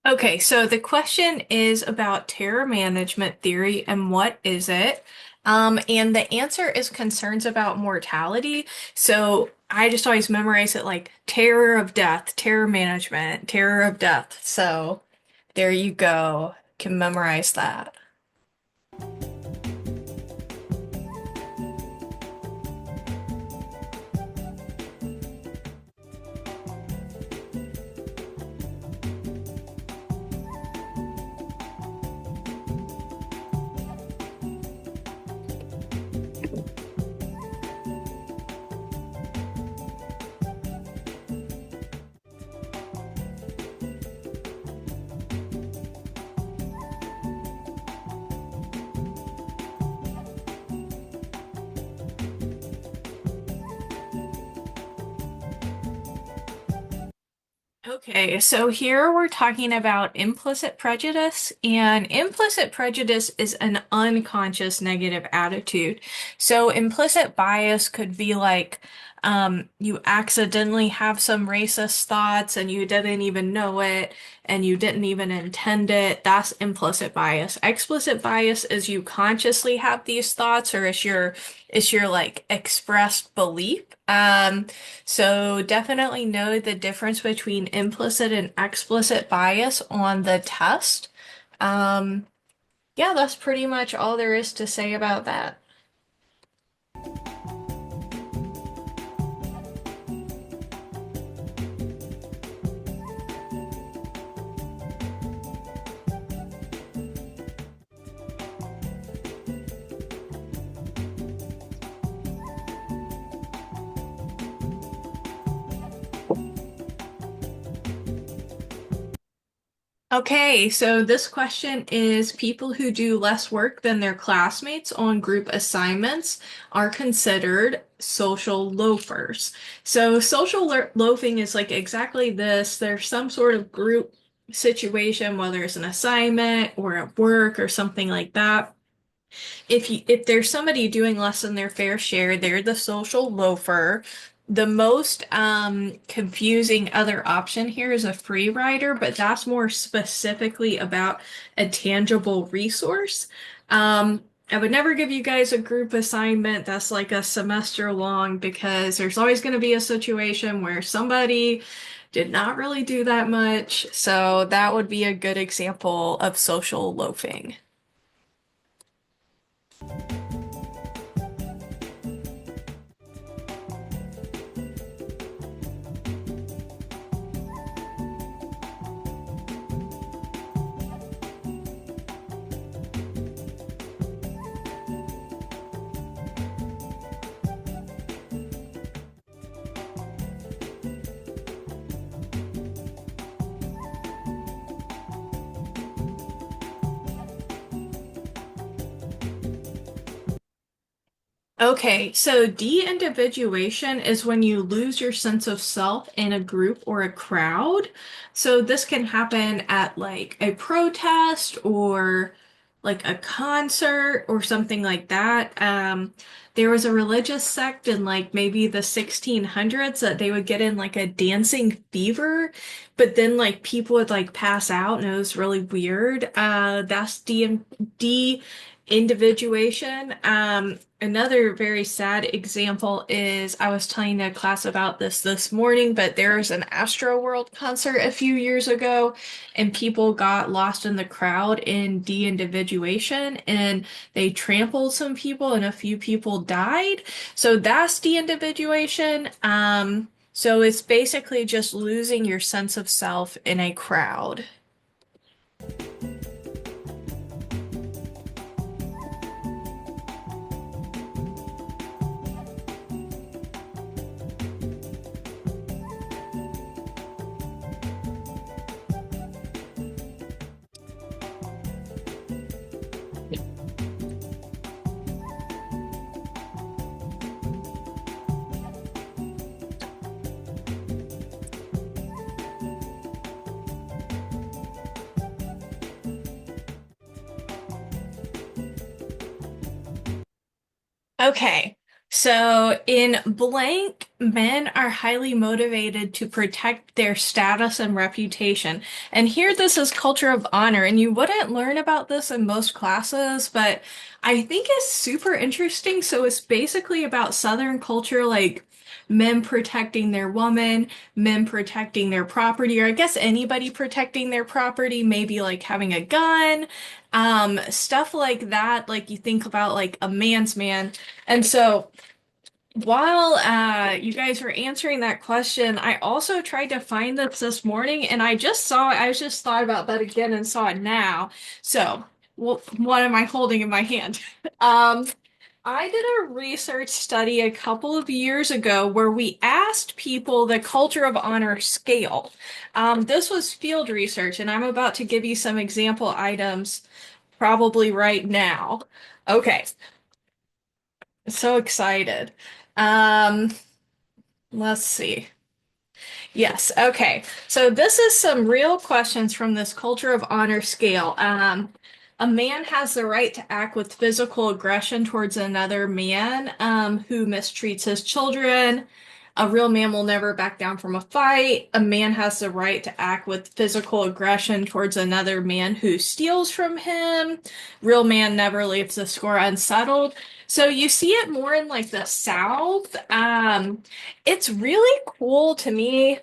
Okay, so the question is about terror management theory and what is it? And the answer is concerns about mortality. So I just always memorize it like terror of death, terror management, terror of death. So there you go. Can memorize that. Okay, so here we're talking about implicit prejudice, and implicit prejudice is an unconscious negative attitude. So implicit bias could be like you accidentally have some racist thoughts and you didn't even know it and you didn't even intend it. That's implicit bias. Explicit bias is you consciously have these thoughts or it's your like expressed belief. So definitely know the difference between implicit and explicit bias on the test. Um, yeah, that's pretty much all there is to say about that. Okay, so this question is people who do less work than their classmates on group assignments are considered social loafers. So social loafing is like exactly this. There's some sort of group situation, whether it's an assignment or at work or something like that. If there's somebody doing less than their fair share, they're the social loafer. The most confusing other option here is a free rider, but that's more specifically about a tangible resource. I would never give you guys a group assignment that's like a semester long because there's always going to be a situation where somebody did not really do that much. So that would be a good example of social loafing. Okay, so de-individuation is when you lose your sense of self in a group or a crowd. So this can happen at like a protest or like a concert or something like that. There was a religious sect in like maybe the 1600s that they would get in like a dancing fever, but then like people would like pass out and it was really weird. That's de-individuation. Another very sad example is I was telling a class about this morning, but there was an Astroworld concert a few years ago, and people got lost in the crowd in de-individuation, and they trampled some people, and a few people died. So that's de-individuation. So it's basically just losing your sense of self in a crowd. Okay. So, in blank, men are highly motivated to protect their status and reputation. And here, this is culture of honor. And you wouldn't learn about this in most classes, but I think it's super interesting. So, it's basically about Southern culture, like men protecting their woman, men protecting their property, or I guess anybody protecting their property, maybe like having a gun, stuff like that. Like you think about like a man's man. And so, while you guys were answering that question, I also tried to find this morning, and I just thought about that again and saw it now. So, what am I holding in my hand? Um, I did a research study a couple of years ago where we asked people the culture of honor scale. This was field research, and I'm about to give you some example items probably right now. Okay, so excited. Um, let's see. Yes, okay. So this is some real questions from this culture of honor scale. A man has the right to act with physical aggression towards another man who mistreats his children. A real man will never back down from a fight. A man has the right to act with physical aggression towards another man who steals from him. Real man never leaves the score unsettled. So you see it more in like the South. It's really cool to me,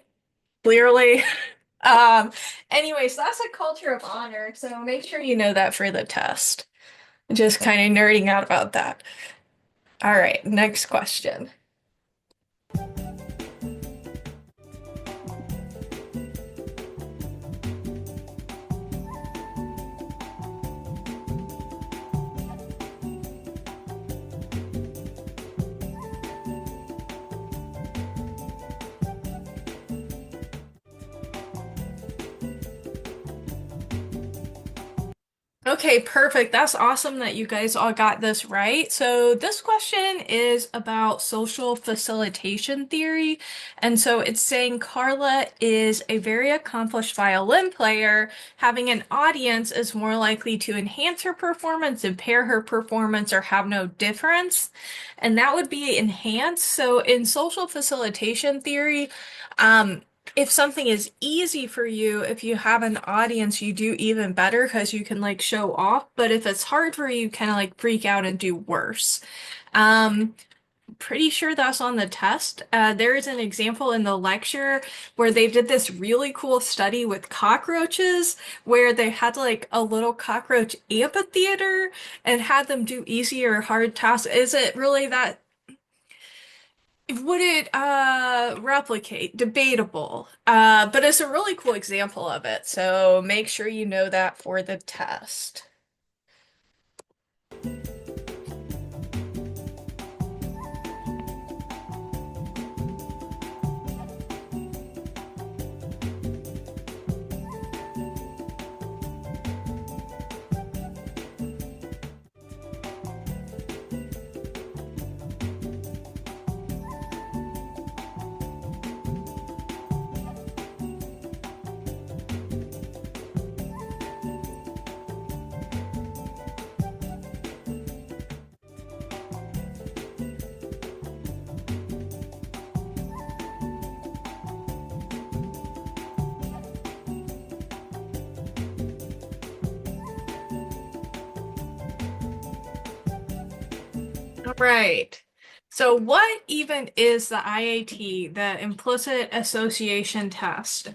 clearly. Um, anyways, that's a culture of honor, so make sure you know that for the test. Just kind of nerding out about that. All right, next question. Okay, perfect. That's awesome that you guys all got this right. So, this question is about social facilitation theory. And so it's saying Carla is a very accomplished violin player. Having an audience is more likely to enhance her performance, impair her performance, or have no difference. And that would be enhance. So, in social facilitation theory, um, if something is easy for you, if you have an audience, you do even better because you can like show off. But if it's hard for you, you kind of like freak out and do worse. Um, Pretty sure that's on the test. There is an example in the lecture where they did this really cool study with cockroaches where they had like a little cockroach amphitheater and had them do easy or hard tasks. Is it really that would it replicate? Debatable. But it's a really cool example of it. So make sure you know that for the test. All right. So what even is the IAT, the implicit association test?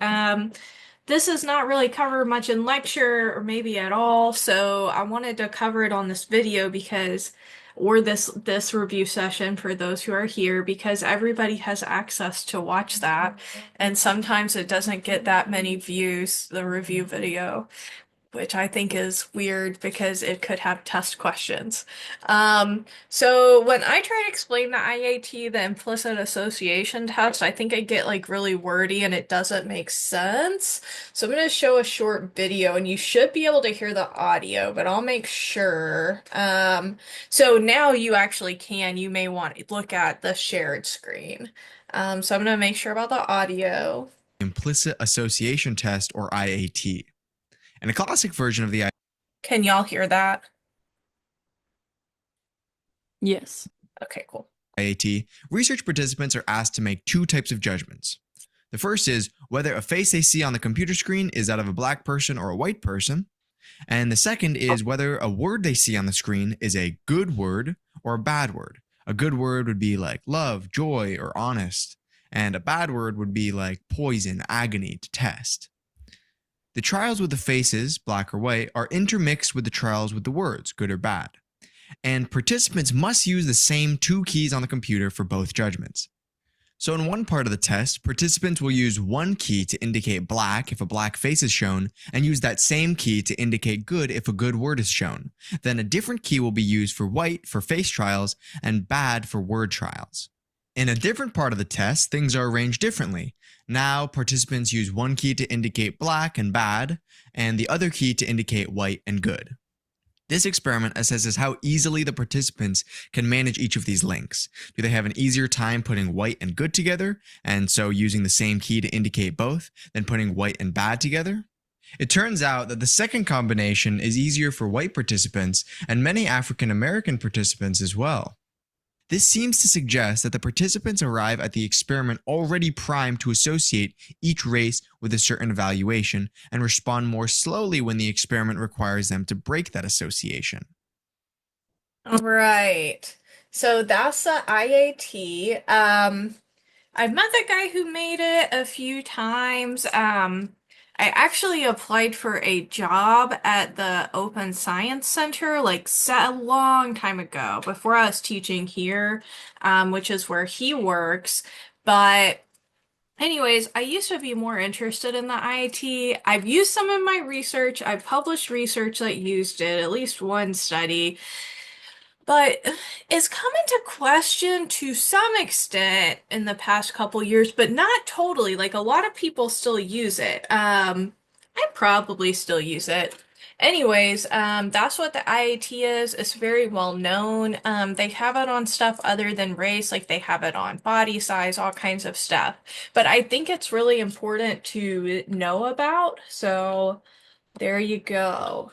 This is not really covered much in lecture or maybe at all, so I wanted to cover it on this video because, or this review session for those who are here, because everybody has access to watch that, and sometimes it doesn't get that many views, the review video, which I think is weird because it could have test questions. So when I try to explain the IAT, the implicit association test, I think I get like really wordy and it doesn't make sense. So I'm going to show a short video and you should be able to hear the audio, but I'll make sure. So now you actually can, you may want to look at the shared screen. So I'm going to make sure about the audio. Implicit association test, or IAT. And a classic version of the Can y'all hear that? Yes. Okay, cool. IAT, research participants are asked to make two types of judgments. The first is whether a face they see on the computer screen is that of a black person or a white person. And the second is whether a word they see on the screen is a good word or a bad word. A good word would be like love, joy, or honest. And a bad word would be like poison, agony, detest. The trials with the faces, black or white, are intermixed with the trials with the words, good or bad. And participants must use the same two keys on the computer for both judgments. So in one part of the test, participants will use one key to indicate black if a black face is shown, and use that same key to indicate good if a good word is shown. Then a different key will be used for white for face trials and bad for word trials. In a different part of the test, things are arranged differently. Now, participants use one key to indicate black and bad, and the other key to indicate white and good. This experiment assesses how easily the participants can manage each of these links. Do they have an easier time putting white and good together, and so using the same key to indicate both, than putting white and bad together? It turns out that the second combination is easier for white participants and many African American participants as well. This seems to suggest that the participants arrive at the experiment already primed to associate each race with a certain evaluation and respond more slowly when the experiment requires them to break that association. All right. So that's the IAT. I've met the guy who made it a few times. I actually applied for a job at the Open Science Center like a long time ago, before I was teaching here, which is where he works. But anyways, I used to be more interested in the IIT. I've used some in my research. I've published research that used it, at least one study. But it's come into question to some extent in the past couple years, but not totally. Like a lot of people still use it. I probably still use it. Anyways, that's what the IAT is. It's very well known. They have it on stuff other than race, like they have it on body size, all kinds of stuff. But I think it's really important to know about. So there you go.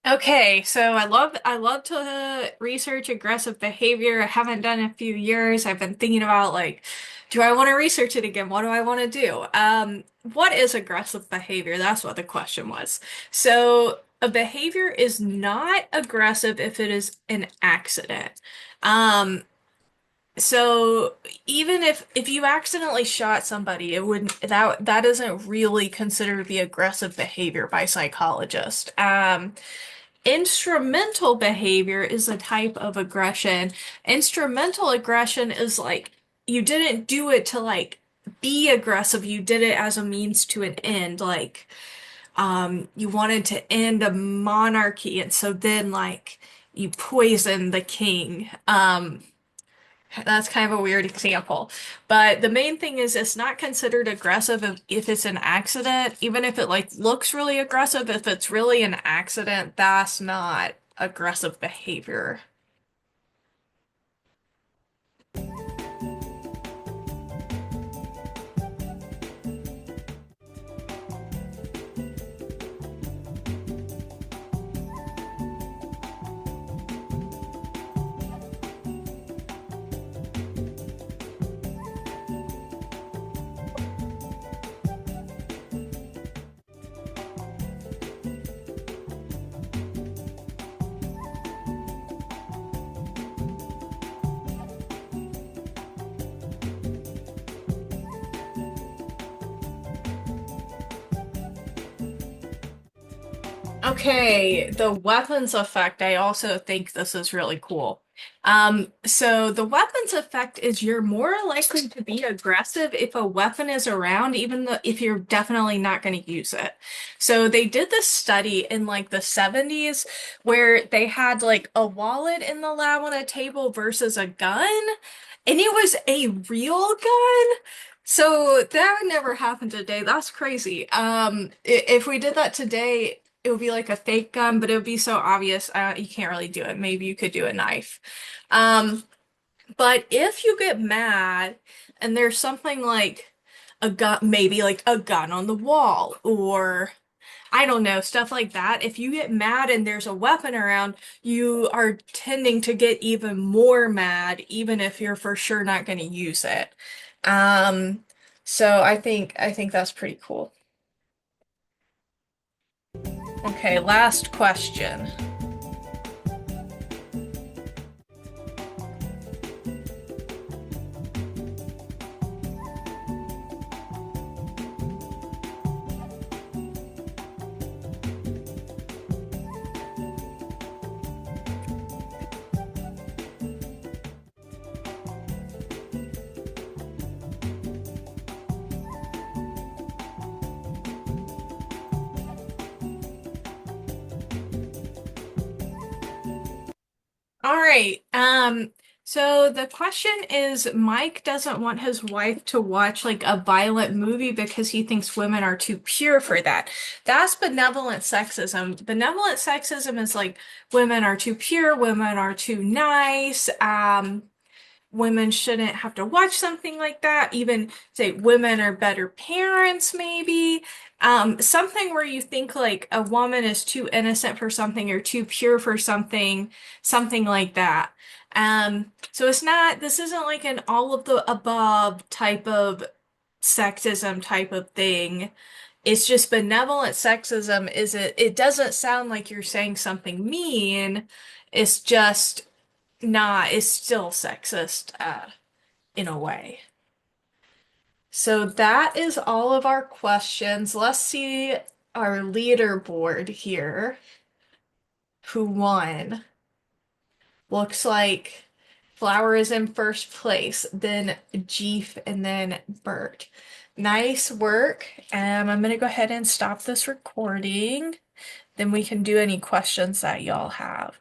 Okay, so I love to research aggressive behavior. I haven't done it in a few years. I've been thinking about like, do I want to research it again? What do I want to do? What is aggressive behavior? That's what the question was. So a behavior is not aggressive if it is an accident. Um, so even if you accidentally shot somebody, it wouldn't that isn't really considered to be aggressive behavior by psychologists. Instrumental behavior is a type of aggression. Instrumental aggression is like you didn't do it to like be aggressive, you did it as a means to an end. Like you wanted to end a monarchy and so then like you poison the king. That's kind of a weird example. But the main thing is it's not considered aggressive if it's an accident, even if it like looks really aggressive, if it's really an accident, that's not aggressive behavior. Okay, the weapons effect, I also think this is really cool. So the weapon's effect is you're more likely to be aggressive if a weapon is around, even though if you're definitely not going to use it. So they did this study in like the 70s where they had like a wallet in the lab on a table versus a gun, and it was a real gun. So that would never happen today. That's crazy. If we did that today, it would be like a fake gun, but it would be so obvious, you can't really do it. Maybe you could do a knife. Um, but if you get mad and there's something like a gun, maybe like a gun on the wall, or I don't know, stuff like that. If you get mad and there's a weapon around, you are tending to get even more mad, even if you're for sure not going to use it. Um, so I think that's pretty cool. Okay, last question. All right. So the question is, Mike doesn't want his wife to watch like a violent movie because he thinks women are too pure for that. That's benevolent sexism. Benevolent sexism is like women are too pure, women are too nice. Women shouldn't have to watch something like that. Even say women are better parents, maybe. Something where you think like a woman is too innocent for something or too pure for something, something like that. So it's not, this isn't like an all of the above type of sexism type of thing. It's just benevolent sexism is it doesn't sound like you're saying something mean. It's just not, it's still sexist, in a way. So that is all of our questions. Let's see our leaderboard here. Who won? Looks like Flower is in first place, then Jeef, and then Bert. Nice work. I'm gonna go ahead and stop this recording. Then we can do any questions that y'all have.